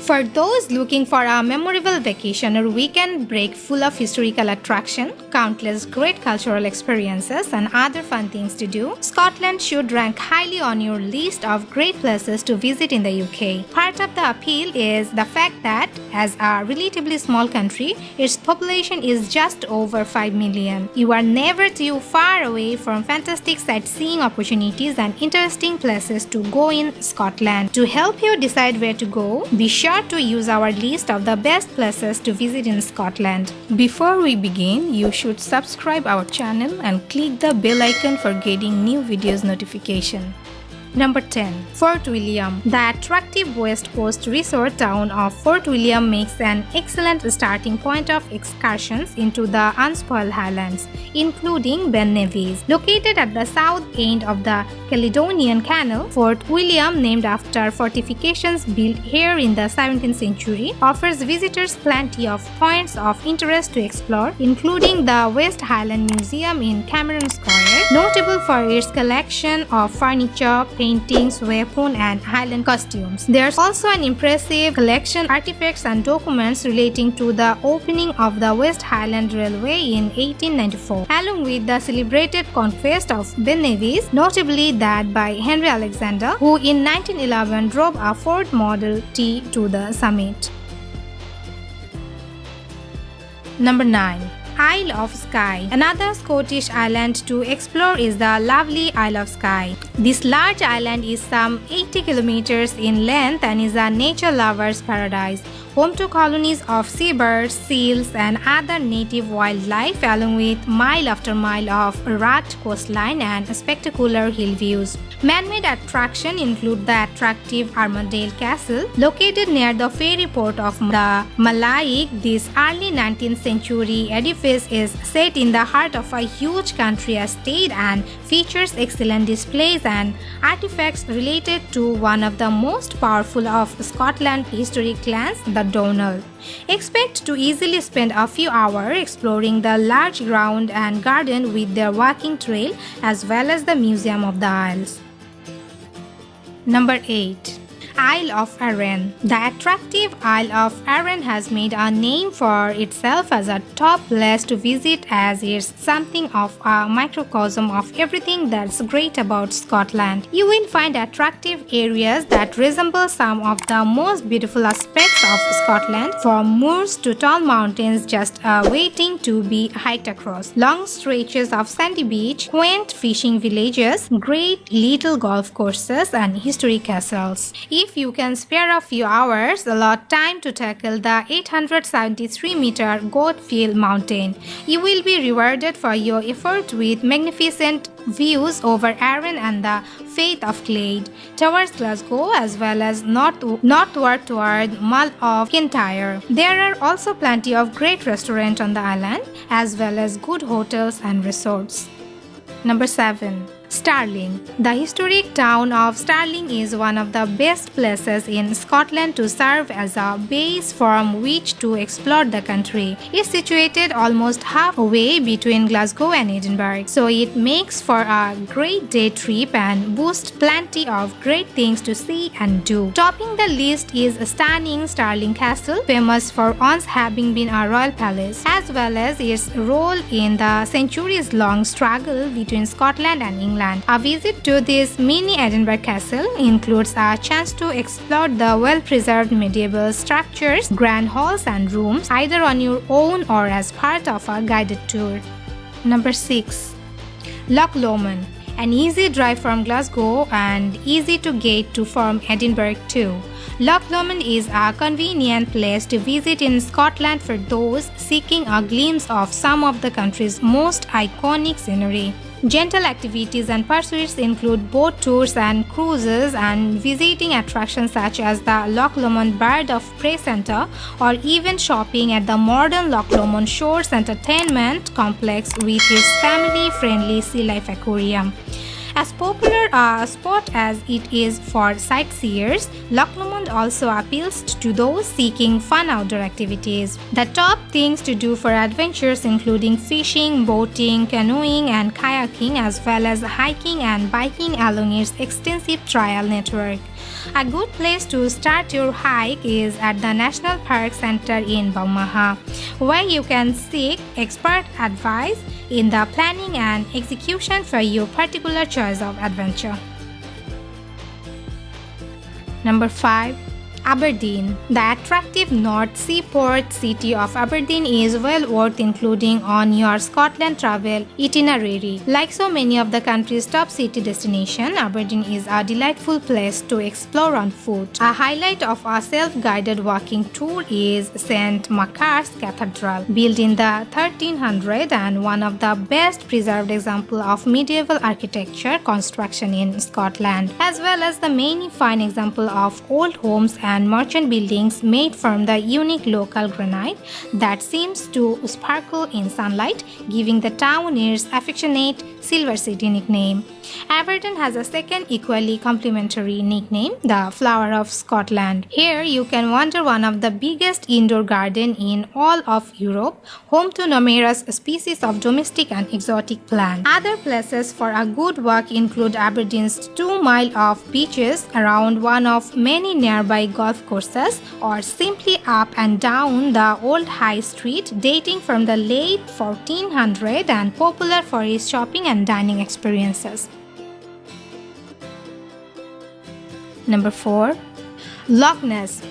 For those looking for a memorable vacation or weekend break full of historical attraction, countless great cultural experiences and other fun things to do, Scotland should rank highly on your list of great places to visit in the UK. Part of the appeal is the fact that, as a relatively small country, its population is just over 5 million. You are never too far away from fantastic sightseeing opportunities and interesting places to go in Scotland. To help you decide where to go, be sure to use our list of the best places to visit in Scotland. Before we begin, you should subscribe our channel and click the bell icon for getting new videos notification. Number 10. Fort William. The attractive west coast resort town of Fort William makes an excellent starting point of excursions into the unspoiled Highlands, including Ben Nevis. Located at the south end of the Caledonian Canal, Fort William, named after fortifications built here in the 17th century, offers visitors plenty of points of interest to explore, including the West Highland Museum in Cameron Square, notable for its collection of furniture, paintings, weapons, and Highland costumes. There's also an impressive collection of artifacts and documents relating to the opening of the West Highland Railway in 1894, along with the celebrated conquest of Ben Nevis, notably that by Henry Alexander, who in 1911 drove a Ford Model T to the summit. Number 9. Isle of Skye. Another Scottish island to explore is the lovely Isle of Skye. This large island is some 80 kilometers in length and is a nature lover's paradise, home to colonies of seabirds, seals, and other native wildlife, along with mile after mile of rugged coastline and spectacular hill views. Man-made attractions include the attractive Armadale Castle, located near the ferry port of the Malaig. This early 19th century edifice is set in the heart of a huge country estate and features excellent displays and artifacts related to one of the most powerful of Scotland's historic clans, the Donald. Expect to easily spend a few hours exploring the large ground and garden with their walking trail as well as the Museum of the Isles. Number 8. Isle of Arran. The attractive Isle of Arran has made a name for itself as a top place to visit, as it's something of a microcosm of everything that's great about Scotland. You will find attractive areas that resemble some of the most beautiful aspects of Scotland, from moors to tall mountains just waiting to be hiked across, long stretches of sandy beach, quaint fishing villages, great little golf courses, and historic castles. If you can spare a few hours, allot time to tackle the 873-meter Goatfield Mountain. You will be rewarded for your effort with magnificent views over Arran and the Firth of Clyde towards Glasgow, as well as northward toward Mull of Kintyre. There are also plenty of great restaurants on the island, as well as good hotels and resorts. Number 7. Stirling. The historic town of Stirling is one of the best places in Scotland to serve as a base from which to explore the country. It's situated almost halfway between Glasgow and Edinburgh, so it makes for a great day trip and boasts plenty of great things to see and do. Topping the list is a stunning Stirling Castle, famous for once having been a royal palace, as well as its role in the centuries-long struggle between Scotland and England. A visit to this mini Edinburgh Castle includes a chance to explore the well-preserved medieval structures, grand halls and rooms, either on your own or as part of a guided tour. Number 6. Loch Lomond. An easy drive from Glasgow and easy to get to from Edinburgh too. Loch Lomond is a convenient place to visit in Scotland for those seeking a glimpse of some of the country's most iconic scenery. Gentle activities and pursuits include boat tours and cruises, and visiting attractions such as the Loch Lomond Bird of Prey Centre, or even shopping at the modern Loch Lomond Shores Entertainment Complex with its family-friendly sea life aquarium. As popular a spot as it is for sightseers, Loch Lomond also appeals to those seeking fun outdoor activities. The top things to do for adventures including fishing, boating, canoeing and kayaking, as well as hiking and biking along its extensive trail network. A good place to start your hike is at the National Park Center in Baumaha, where you can seek expert advice in the planning and execution for your particular choice of adventure. Number 5. Aberdeen. The attractive North Seaport city of Aberdeen is well worth including on your Scotland travel itinerary. Like so many of the country's top city destinations, Aberdeen is a delightful place to explore on foot. A highlight of a self-guided walking tour is St. Macar's Cathedral, built in the 1300s and one of the best preserved examples of medieval architecture construction in Scotland, as well as the many fine examples of old homes and merchant buildings made from the unique local granite that seems to sparkle in sunlight, giving the town its affectionate Silver City nickname. Aberdeen has a second equally complimentary nickname, the Flower of Scotland. Here you can wander one of the biggest indoor gardens in all of Europe, home to numerous species of domestic and exotic plants. Other places for a good walk include Aberdeen's 2 miles of beaches around one of many nearby golf courses, or simply up and down the old high street dating from the late 1400s and popular for its shopping and dining experiences. Number 4. Loch Ness.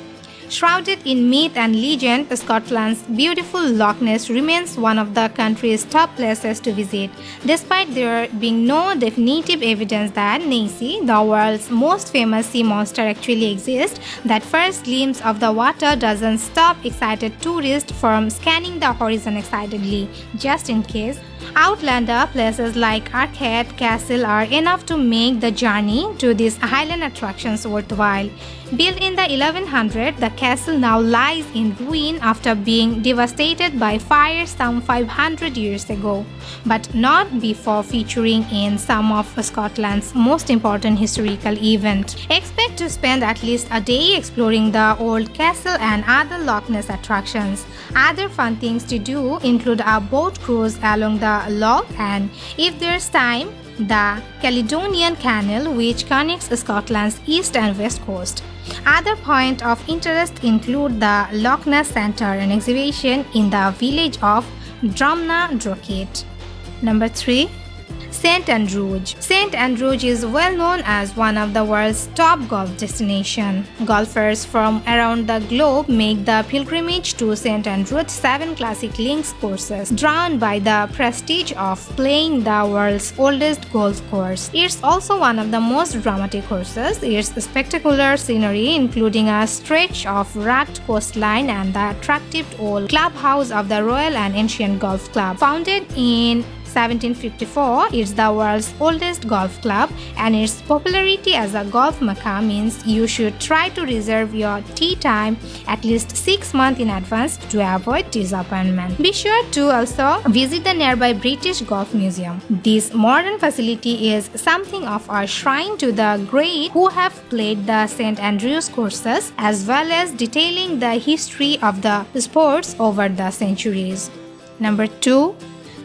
Shrouded in myth and legend, Scotland's beautiful Loch Ness remains one of the country's top places to visit, despite there being no definitive evidence that Nessie, the world's most famous sea monster, actually exists. That first glimpse of the water doesn't stop excited tourists from scanning the horizon excitedly, just in case. Outlander places like Edinburgh Castle are enough to make the journey to these highland attractions worthwhile. Built in the 1100s, the castle now lies in ruin after being devastated by fire some 500 years ago, but not before featuring in some of Scotland's most important historical events. Expect to spend at least a day exploring the old castle and other Loch Ness attractions. Other fun things to do include a boat cruise along the loch and, if there's time, the Caledonian Canal, which connects Scotland's east and west coast. Other points of interest include the Loch Ness Centre, an exhibition in the village of Drumnadrochit. Number 3. St. Andrews. St. Andrews is well known as one of the world's top golf destinations. Golfers from around the globe make the pilgrimage to St. Andrews' 7 classic links courses, drawn by the prestige of playing the world's oldest golf course. It's also one of the most dramatic courses. Its spectacular scenery, including a stretch of rugged coastline and the attractive old clubhouse of the Royal and Ancient Golf Club. Founded in 1754, it's the world's oldest golf club, and its popularity as a golf mecca means you should try to reserve your tee time at least 6 months in advance to avoid disappointment. Be sure to also visit the nearby British Golf Museum. This modern facility is something of a shrine to the great who have played the St. Andrews courses, as well as detailing the history of the sports over the centuries. Number 2.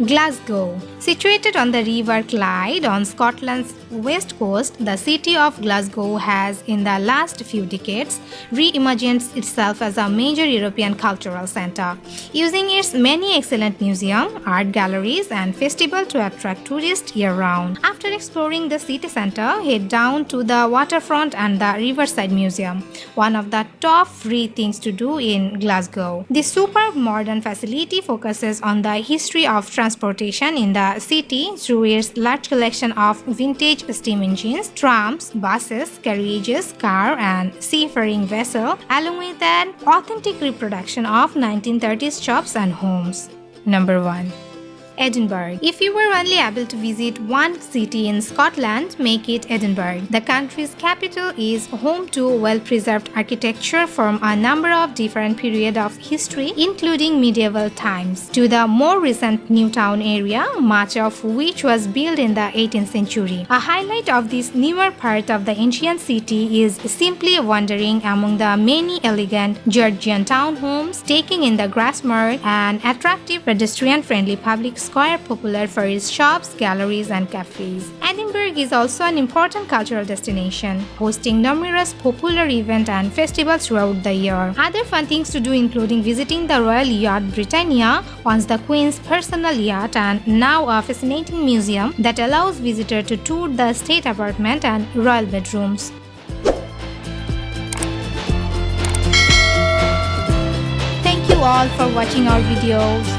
Glasgow. Situated on the River Clyde on Scotland's west coast, the city of Glasgow has, in the last few decades, reimagined itself as a major European cultural center, using its many excellent museums, art galleries, and festivals to attract tourists year-round. After exploring the city center, head down to the waterfront and the Riverside Museum, one of the top free things to do in Glasgow. This superb modern facility focuses on the history of transportation in the city through its large collection of vintage steam engines, trams, buses, carriages, car, and seafaring vessels, along with an authentic reproduction of 1930s shops and homes. Number 1. Edinburgh. If you were only able to visit one city in Scotland, make it Edinburgh. The country's capital is home to well-preserved architecture from a number of different periods of history, including medieval times, to the more recent new town area, much of which was built in the 18th century. A highlight of this newer part of the ancient city is simply wandering among the many elegant Georgian townhomes, taking in the Grasmere, an attractive pedestrian-friendly public square popular for its shops, galleries, and cafes. Edinburgh is also an important cultural destination, hosting numerous popular events and festivals throughout the year. Other fun things to do including visiting the Royal Yacht Britannia, once the Queen's personal yacht and now a fascinating museum that allows visitors to tour the state apartment and royal bedrooms. Thank you all for watching our videos.